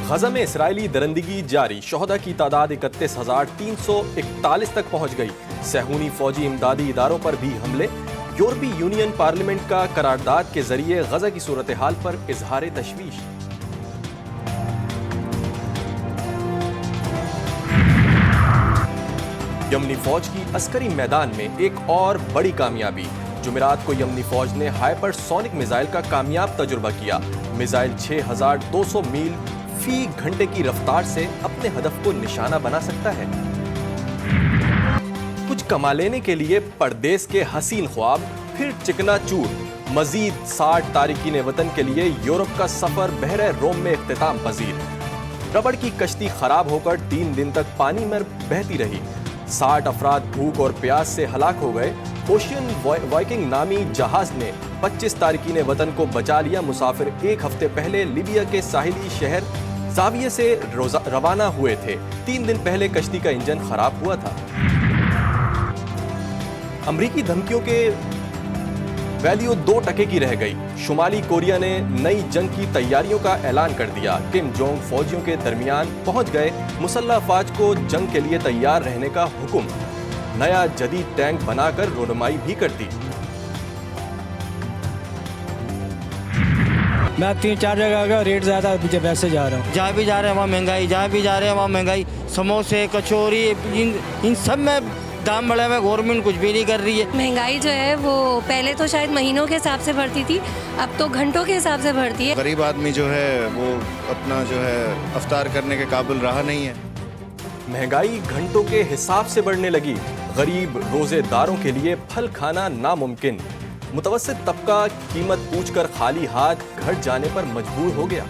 गजा में इसराइली दरिंदगी जारी, शोहदा की तादाद 31,341 तक पहुंच गई। सहूनी फौजी इमदादी इदारों पर भी हमले। यूरोपीय यूनियन पार्लियामेंट का करारदाद के जरिए गजा की सूरत हाल पर इजहार तशवीश। यमनी फौज की अस्करी मैदान में एक और बड़ी कामयाबी। जुमेरात को यमनी फौज ने हाइपरसोनिक मिसाइल का कामयाब तजुर्बा किया। मिसाइल 6,200 मील फी घंटे की रफ्तार से अपने हदफ को निशाना बना सकता है। कुछ कमा लेने के लिए परदेस के हसीन ख्वाब फिर चिकनाचूर। मजीद 60 तारिकीन वतन के लिए यूरोप का सफर बहरे रोम में इख्तिताम पजीर। रबड़ की कश्ती खराब होकर 3 दिन तक पानी में बहती रही। 60 अफराद भूख और प्यास से हलाक हो गए। ओशियन वाइकिंग नामी जहाज ने 25 तारिकीन वतन को बचा लिया। मुसाफिर एक हफ्ते पहले लीबिया के साहिली शहर जाविये से रवाना हुए थे। 3 दिन पहले कश्ती का इंजन खराब हुआ था। अमरीकी धमकियों के वैल्यू 2% की रह गई। शुमाली कोरिया ने नई जंग की तैयारियों का ऐलान कर दिया। किम जोंग फौजियों के दरमियान पहुंच गए। मुसल्लह अफवाज को जंग के लिए तैयार रहने का हुक्म। नया जदीद टैंक बनाकर रोनमाई भी कर दी। मैं 3-4 जगह का रेट ज़्यादा मुझे वैसे जा रहा हूँ। जहाँ भी जा रहे हैं वहाँ महंगाई, जहाँ भी जा रहे हैं वहाँ महंगाई। समोसे, कचौरी, इन सब में दाम बढ़े हुए। गवर्नमेंट कुछ भी नहीं कर रही है। महंगाई जो है वो पहले तो शायद महीनों के हिसाब से बढ़ती थी, अब तो घंटों के हिसाब से बढ़ती है। गरीब आदमी जो है वो अपना जो है अफ्तार करने के काबिल रहा नहीं है। महंगाई घंटों के हिसाब से बढ़ने लगी। गरीब रोजेदारों के लिए फल खाना नामुमकिन। मुतवस्सित तबका कीमत पूछकर खाली हाथ घर जाने पर मजबूर हो गया।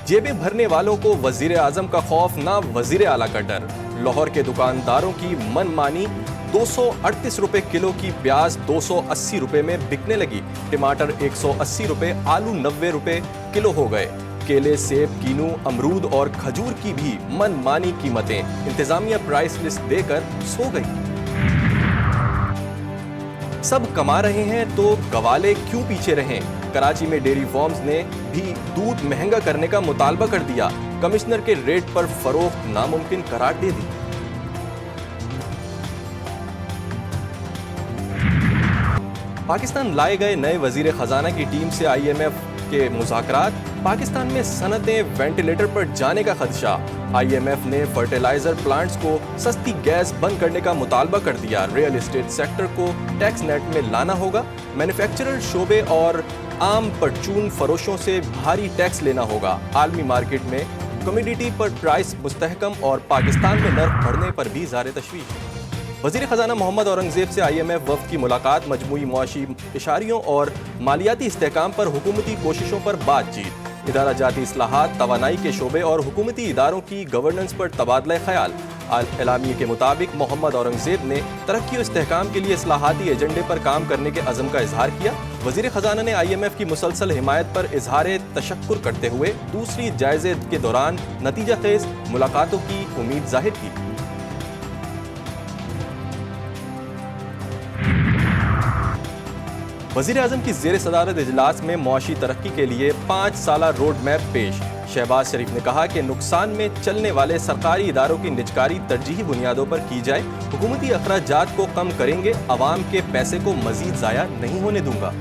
जेबें भरने वालों को वजीर आजम का खौफ, ना वजीर आला का डर। लाहौर के दुकानदारों की मनमानी। 238 रुपए किलो की प्याज 280 रुपए में बिकने लगी। टमाटर 180 रुपए, आलू 90 रुपए किलो हो गए। केले, सेब, कीनू, अमरूद और खजूर की भी मनमानी कीमतें। इंतजामिया प्राइस लिस्ट देकर सो गई। सब कमा रहे हैं तो गवाले क्यों पीछे रहें। कराची में डेयरी फार्म्स ने भी दूध महंगा करने का मुतालबा कर दिया। कमिश्नर के रेट पर फरोख्त नामुमकिन करार दे दी। पाकिस्तान लाए गए नए वजीर खजाना की टीम से IMF के मुज़ाकरात। पाकिस्तान में सनतें वेंटिलेटर पर जाने का खदशा। IMF ने फर्टिलाइजर प्लांट्स को सस्ती गैस बंद करने का मुतालबा कर दिया। रियल एस्टेट सेक्टर को टैक्स नेट में लाना होगा। मैन्युफैक्चरर शोबे और आम परचून फरोशों से भारी टैक्स लेना होगा। आलमी मार्केट में कमोडिटी पर प्राइस मुस्तहकम और पाकिस्तान में नर्ख बढ़ने पर भी ज़ारे तशवीश। वज़ीर ख़ज़ाना मोहम्मद औरंगज़ेब से IMF वफ़द की मुलाकात। मजमूई मुआशी इशारियों और मालियाती इस्तेहकाम पर हुकूमती कोशिशों पर बातचीत। इदारा जाती इस्लाहात, तवानाई के शोबे और हुकूमती इदारों की गवर्नेंस पर तबादला ख्याल। एलामिये के मुताबिक मोहम्मद औरंगज़ेब ने तरक्की और इस्तेहकाम के लिए इस्लाहाती एजेंडे पर काम करने के अज़म का इजहार किया। वज़ीर ख़ज़ाना ने IMF की मुसलसल हिमायत पर इजहार तशक्कुर करते हुए दूसरी जायज़े के दौरान नतीजा खेज़ मुलाकातों की उम्मीद जाहिर की। वज़ीर आज़म की ज़ेर सदारत इजलास में मुआशी तरक्की के लिए 5 साला रोड मैप पेश। शहबाज शरीफ ने कहा कि नुकसान में चलने वाले सरकारी इदारों की निजकारी तरजीही बुनियादों पर की जाए। हुकूमती अखराजात को कम करेंगे, अवाम के पैसे को मजीद ज़ाया नहीं होने दूंगा।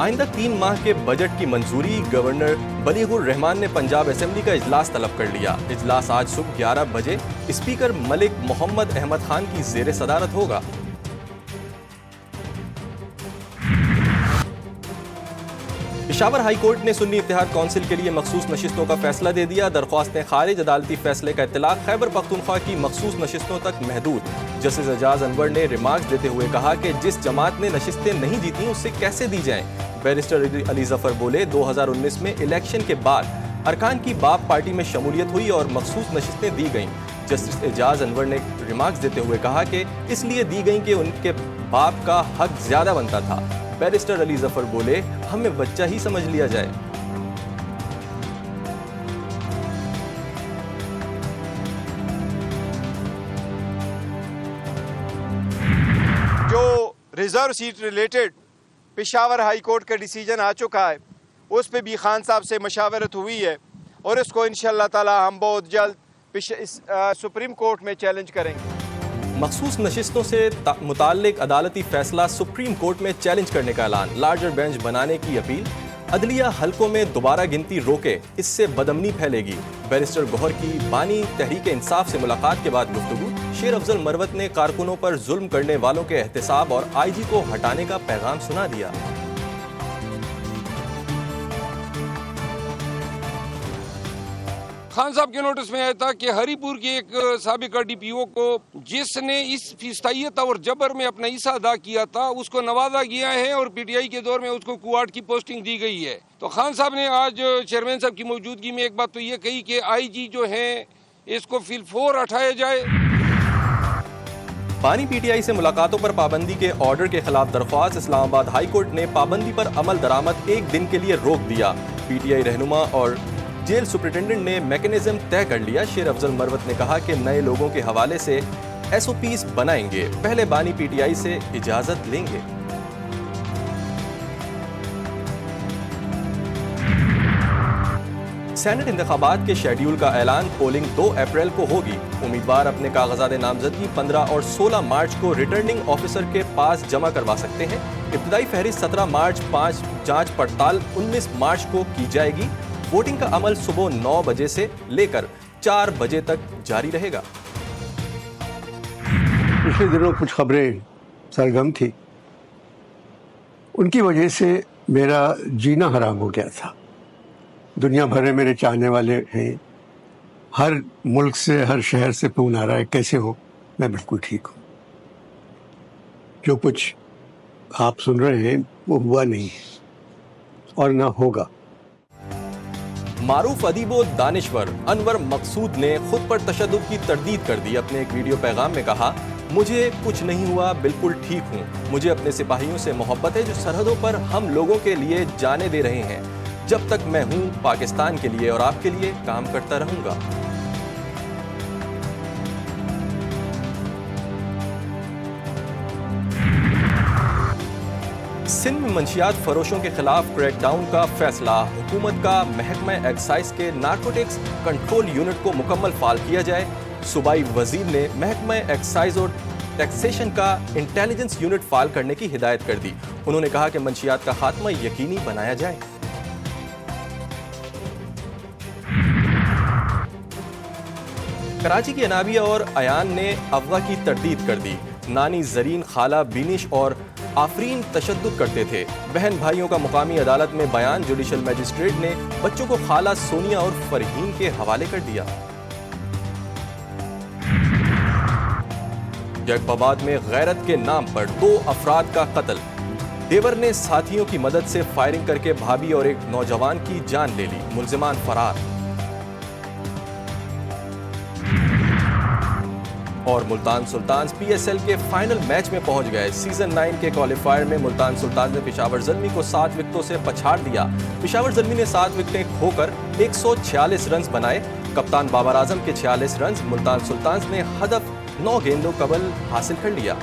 आइंदा 3 माह के बजट की मंजूरी। गवर्नर बलीगुर रहमान ने पंजाब असेंबली का इजलास तलब कर लिया। इजलास आज सुबह 11 बजे स्पीकर मलिक मोहम्मद अहमद खान की ज़ेर सदारत होगा। पेशावर हाई कोर्ट ने सुन्नी इत्तेहाद काउंसिल के लिए मखसूस नशिस्तों का फैसला दे दिया। दरख्वास्तें खारिज, अदालती फैसले का इत्तलाक। खैबर पख्तूनख्वा की मखसूस नशिस्तों तक महदूद। जस्टिस एजाज अनवर ने रिमार्क्स देते हुए कहा कि जिस जमात ने नशिस्तें नहीं जीती उससे कैसे दी जाएं। बैरिस्टर अली जफर बोले, 2019 में इलेक्शन के बाद अरकान की बाप पार्टी में शमूलियत हुई और मखसूस नशिस्तें दी गईं। जस्टिस एजाज अनवर ने रिमार्क्स देते हुए कहा कि इसलिए दी गई कि उनके बाप का हक ज्यादा बनता था। बैरिस्टर अली जफर बोले, हमें बच्चा ही समझ लिया जाए। Reserve seat related Peshawar high court का डिसीजन आ चुका है, उस पर भी खान साहब से मशावरत हुई है और इसको इंशाअल्लाह ताला हम बहुत जल्द सुप्रीम कोर्ट में चैलेंज करेंगे। मखसूस नशिस्तों से मुताल्लिक अदालती फैसला सुप्रीम कोर्ट में चैलेंज करने का ऐलान, लार्जर बेंच बनाने की अपील, अदलिया हलकों में दोबारा गिनती रोके, इससे बदअमनी फैलेगी। बैरिस्टर गौहर की बानी तहरीक इंसाफ से मुलाकात के बाद गुफ्तगू, शेर अफजल मरवत ने कारकुनों पर जुल्म करने वालों के एहतसाब और IG को हटाने का पैगाम सुना दिया। खान साहब के नोटिस में आया था कि हरीपुर के एक साबिका DPO को जिसने इस फिस्तायत और जबर में अपना हिस्सा अदा किया था उसको नवाजा गया है और PTI के दौर में उसको कुआट की पोस्टिंग दी गई है। तो खान साहब ने आज चेयरमैन साहब की मौजूदगी में एक बात तो ये कही कि IG जो है इसको फिलफोर हटाया जाए। बानी PTI से मुलाकातों पर पाबंदी के ऑर्डर के खिलाफ दरख्वास्त, इस्लामाबाद हाई कोर्ट ने पाबंदी पर अमल दरामद एक दिन के लिए रोक दिया। PTI रहनुमा और जेल सुप्रिंटेंडेंट ने मैकेनिज्म तय कर लिया। शेर अफजल मरवत ने कहा कि नए लोगों के हवाले से SOPs बनाएंगे, पहले बानी PTI से इजाजत लेंगे। सेनेट इंतखाबात के शेड्यूल का ऐलान, पोलिंग 2 अप्रैल को होगी। उम्मीदवार अपने कागजात नामजदगी 15 और 16 मार्च को रिटर्निंग ऑफिसर के पास जमा करवा सकते हैं। इब्तदाई फहरिस्त 17 मार्च, 5 जांच पड़ताल 19 मार्च को की जाएगी। वोटिंग का अमल सुबह 9 बजे से लेकर 4 बजे तक जारी रहेगा। पिछले दिनों कुछ खबरें सरगर्म थी, उनकी वजह से मेरा जीना हराम हो गया था। दुनिया भर में मेरे चाहने वाले हैं, हर मुल्क से, हर शहर से फोन आ रहा है, कैसे हो? मैं बिल्कुल ठीक हूँ। जो कुछ आप सुन रहे हैं वो हुआ नहीं है और ना होगा। मारूफ अदीबो दानिश्वर अनवर मकसूद ने खुद पर तशद्दुद की तरदीद कर दी। अपने एक वीडियो पैगाम में कहा, मुझे कुछ नहीं हुआ, बिल्कुल ठीक हूँ। मुझे अपने सिपाहियों से मोहब्बत है जो सरहदों पर हम लोगों के लिए जाने दे रहे हैं। जब तक मैं हूँ पाकिस्तान के लिए और आपके लिए काम करता रहूंगा। सिंध में मंशियात फरोशों के खिलाफ क्रैकडाउन का फैसला, हुकूमत का महकमा एक्साइज के नारकोटिक्स कंट्रोल यूनिट को मुकम्मल फाल किया जाए। सूबाई वजीर ने महकमा एक्साइज और टैक्सेशन का इंटेलिजेंस यूनिट फाल करने की हिदायत कर दी। उन्होंने कहा कि मंशियात का खात्मा यकीनी बनाया जाए। कराची की अनाबिया और अयान ने अफवाह की तरदीद कर दी। नानी जरीन, खाला बिनिश और आफरीन तशद्दुद करते थे। बहन भाइयों का मुकामी अदालत में बयान, जुडिशल मजिस्ट्रेट ने बच्चों को खाला सोनिया और फरहीन के हवाले कर दिया। जैकबाबाद में गैरत के नाम पर 2 अफराद का कत्ल। देवर ने साथियों की मदद से फायरिंग करके भाभी और एक नौजवान की जान ले ली, मुल्जिमान फरार। और मुल्तान सुल्तान्स PSL के फाइनल मैच में पहुंच गए। सीजन 9 के क्वालिफायर में मुल्तान सुल्तान्स ने पेशावर ज़ल्मी को 7 विकेटों से पछाड़ दिया। पेशावर ज़ल्मी ने 7 विकेटें खोकर 146 रन बनाए। कप्तान बाबर आजम के 46 रन, मुल्तान सुल्तान्स ने हदफ 9 गेंदों कबल हासिल कर लिया।